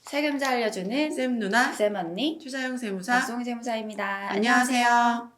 세금자 알려주는 쌤 누나, 쌤 언니 추자영 세무사. 박송희 세무사입니다. 안녕하세요.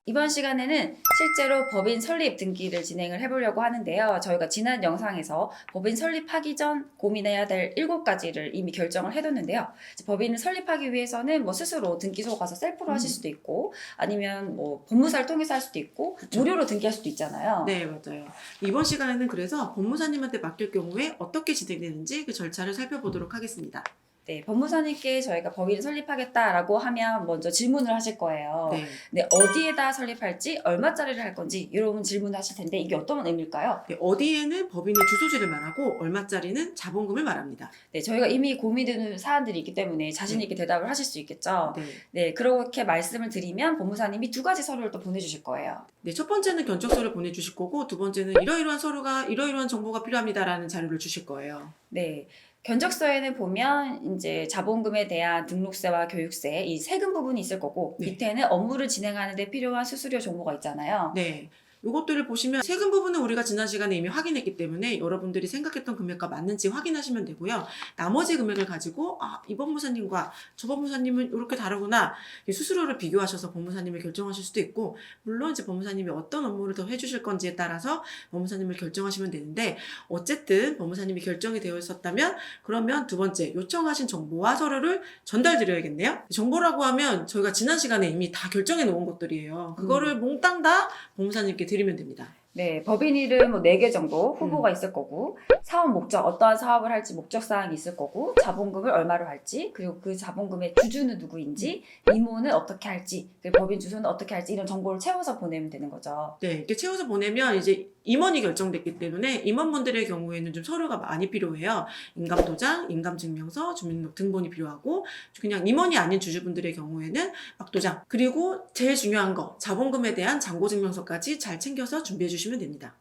이번 시간에는 실제로 법인 설립 등기를 진행을 해보려고 하는데요. 저희가 지난 영상에서 법인 설립하기 전 고민해야 될 7가지를 이미 결정을 해뒀는데요. 이제 법인을 설립하기 위해서는 뭐 스스로 등기소 가서 셀프로 하실 수도 있고, 아니면 뭐 법무사를 통해서 할 수도 있고, 무료로 등기할 수도 있잖아요. 네, 맞아요. 이번 시간에는 그래서 법무사님한테 맡길 경우에 어떻게 진행되는지 그 절차를 살펴보도록 하겠습니다. 네, 법무사님께 저희가 법인을 설립하겠다라고 하면 먼저 질문을 하실 거예요. 네. 네, 어디에다 설립할지, 얼마짜리를 할 건지 이런 질문을 하실 텐데 이게 어떤 의미일까요? 네, 어디에는 법인의 주소지를 말하고 얼마짜리는 자본금을 말합니다. 네, 저희가 이미 고민되는 사안들이 있기 때문에 자신 있게 대답을 하실 수 있겠죠. 네. 네, 그렇게 말씀을 드리면 법무사님이 2가지 서류를 또 보내주실 거예요. 네, 첫 번째는 견적서를 보내주실 거고, 두 번째는 이러이러한 서류가, 이러이러한 정보가 필요합니다라는 자료를 주실 거예요. 네. 견적서에는 보면 이제 자본금에 대한 등록세와 교육세, 이 세금 부분이 있을 거고, 네. 밑에는 업무를 진행하는 데 필요한 수수료 정보가 있잖아요. 네. 이것들을 보시면 세금 부분은 우리가 지난 시간에 이미 확인했기 때문에 여러분들이 생각했던 금액과 맞는지 확인하시면 되고요. 나머지 금액을 가지고 이 법무사님과 저 법무사님은 이렇게 다르구나. 수수료를 비교하셔서 법무사님을 결정하실 수도 있고, 물론 이제 법무사님이 어떤 업무를 더 해주실 건지에 따라서 법무사님을 결정하시면 되는데, 어쨌든 법무사님이 결정이 되어 있었다면 그러면 두 번째 요청하신 정보와 서류를 전달 드려야겠네요. 정보라고 하면 저희가 지난 시간에 이미 다 결정해 놓은 것들이에요. 그거를 몽땅 다 법무사님께 드리면 됩니다. 네, 법인 이름 뭐 4개 정도 후보가 있을 거고, 사업 목적, 어떠한 사업을 할지 목적사항이 있을 거고, 자본금을 얼마로 할지, 그리고 그 자본금의 주주는 누구인지, 임원은 어떻게 할지, 그리고 법인 주소는 어떻게 할지 이런 정보를 채워서 보내면 되는 거죠. 네, 이렇게 채워서 보내면 이제 임원이 결정됐기 때문에 임원분들의 경우에는 좀 서류가 많이 필요해요. 인감도장, 인감증명서, 주민등록 등본이 필요하고, 그냥 임원이 아닌 주주분들의 경우에는 막도장, 그리고 제일 중요한 거 자본금에 대한 잔고증명서까지 잘 챙겨서 준비해 주시면 됩니다.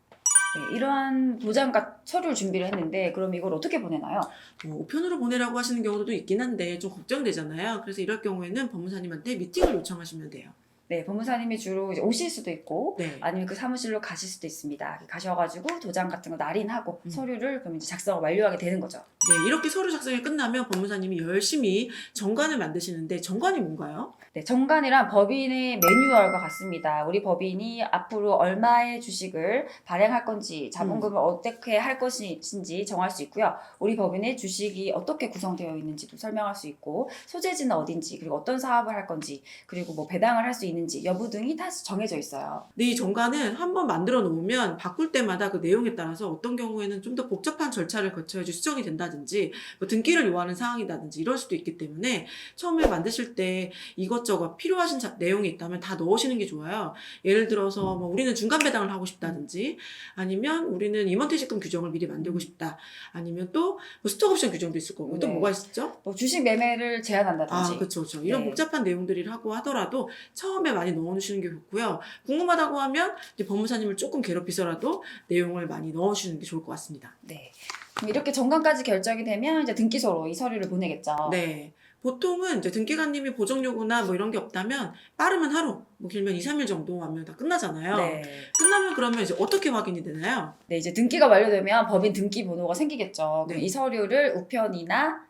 네, 이러한 도장과 서류를 준비를 했는데 그럼 이걸 어떻게 보내나요? 우편으로 보내라고 하시는 경우도 있긴 한데 좀 걱정되잖아요. 그래서 이럴 경우에는 법무사님한테 미팅을 요청하시면 돼요. 네, 법무사님이 주로 이제 오실 수도 있고, 네. 아니면 그 사무실로 가실 수도 있습니다. 가셔가지고 도장 같은 거 날인하고 서류를 그럼 이제 작성을 완료하게 되는 거죠. 네, 이렇게 서류 작성이 끝나면 법무사님이 열심히 정관을 만드시는데, 정관이 뭔가요? 네, 정관이란 법인의 매뉴얼과 같습니다. 우리 법인이 앞으로 얼마의 주식을 발행할 건지, 자본금을 어떻게 할 것인지 정할 수 있고요. 우리 법인의 주식이 어떻게 구성되어 있는지도 설명할 수 있고, 소재지는 어딘지, 그리고 어떤 사업을 할 건지, 그리고 뭐 배당을 할 수 있는지 여부 등이 다 정해져 있어요. 네, 이 정관은 한번 만들어 놓으면 바꿀 때마다 그 내용에 따라서 어떤 경우에는 좀 더 복잡한 절차를 거쳐야지 수정이 된다든지, 뭐 등기를 요하는 사항이라든지 이럴 수도 있기 때문에 처음에 만드실 때 이것저것 필요하신 내용이 있다면 다 넣으시는 게 좋아요. 예를 들어서 뭐 우리는 중간 배당을 하고 싶다든지, 아니면 우리는 임원퇴직금 규정을 미리 만들고 싶다, 아니면 또 뭐 스톡옵션 규정도 있을 거고, 또 네. 뭐가 있었죠? 뭐 주식 매매를 제한한다든지. 그렇죠. 이런 네. 복잡한 내용들이라고 하더라도 처음에 많이 넣어주시는 게 좋고요. 궁금하다고 하면 이제 법무사님을 조금 괴롭히서라도 내용을 많이 넣어주시는 게 좋을 것 같습니다. 네. 그럼 이렇게 정관까지 결정이 되면 이제 등기소로 이 서류를 보내겠죠. 네. 보통은 이제 등기관님이 보정 요구나 뭐 이런 게 없다면 빠르면 하루, 뭐 길면 2, 3일 정도 하면 다 끝나잖아요. 네. 끝나면 그러면 이제 어떻게 확인이 되나요? 네, 이제 등기가 완료되면 법인 등기 번호가 생기겠죠. 그럼 네. 이 서류를 우편이나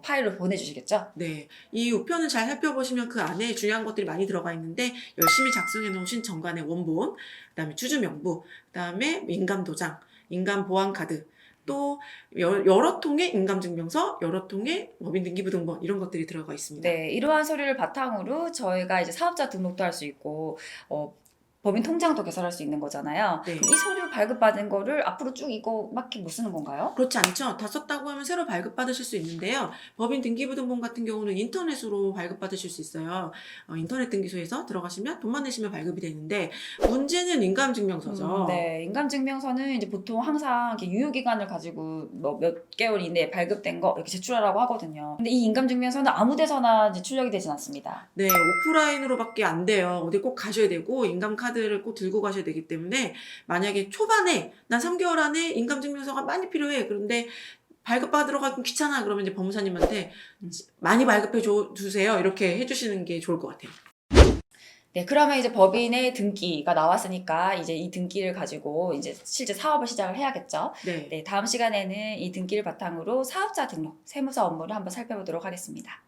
파일로 보내주시겠죠? 네. 이 우편을 잘 살펴보시면 그 안에 중요한 것들이 많이 들어가 있는데, 열심히 작성해 놓으신 정관의 원본, 그다음에 주주명부, 그다음에 인감도장, 인감보안카드, 또 여러 통의 인감증명서, 여러 통의 법인등기부등본 이런 것들이 들어가 있습니다. 네, 이러한 서류를 바탕으로 저희가 이제 사업자 등록도 할 수 있고, 법인 통장도 개설할 수 있는 거잖아요. 네. 그럼 이 서류 발급받은 거를 앞으로 쭉 이거밖에 못 쓰는 건가요? 그렇지 않죠. 다 썼다고 하면 새로 발급받으실 수 있는데요. 법인 등기부등본 같은 경우는 인터넷으로 발급받으실 수 있어요. 인터넷 등기소에서 들어가시면 돈만 내시면 발급이 되는데, 문제는 인감증명서죠. 네, 인감증명서는 이제 보통 항상 이렇게 유효기간을 가지고 뭐 몇 개월 이내에 발급된 거 이렇게 제출하라고 하거든요. 근데 이 인감증명서는 아무 데서나 이제 출력이 되진 않습니다. 네, 오프라인으로밖에 안 돼요. 어디 꼭 가셔야 되고 인감카드를 꼭 들고 가셔야 되기 때문에, 만약에 초반에 난 3개월 안에 인감증명서가 많이 필요해. 그런데 발급받으러 가기 귀찮아. 그러면 이제 법무사님한테 많이 발급해 주세요. 이렇게 해주시는 게 좋을 것 같아요. 네, 그러면 이제 법인의 등기가 나왔으니까 이제 이 등기를 가지고 이제 실제 사업을 시작을 해야겠죠. 네. 네, 다음 시간에는 이 등기를 바탕으로 사업자 등록, 세무사 업무를 한번 살펴보도록 하겠습니다.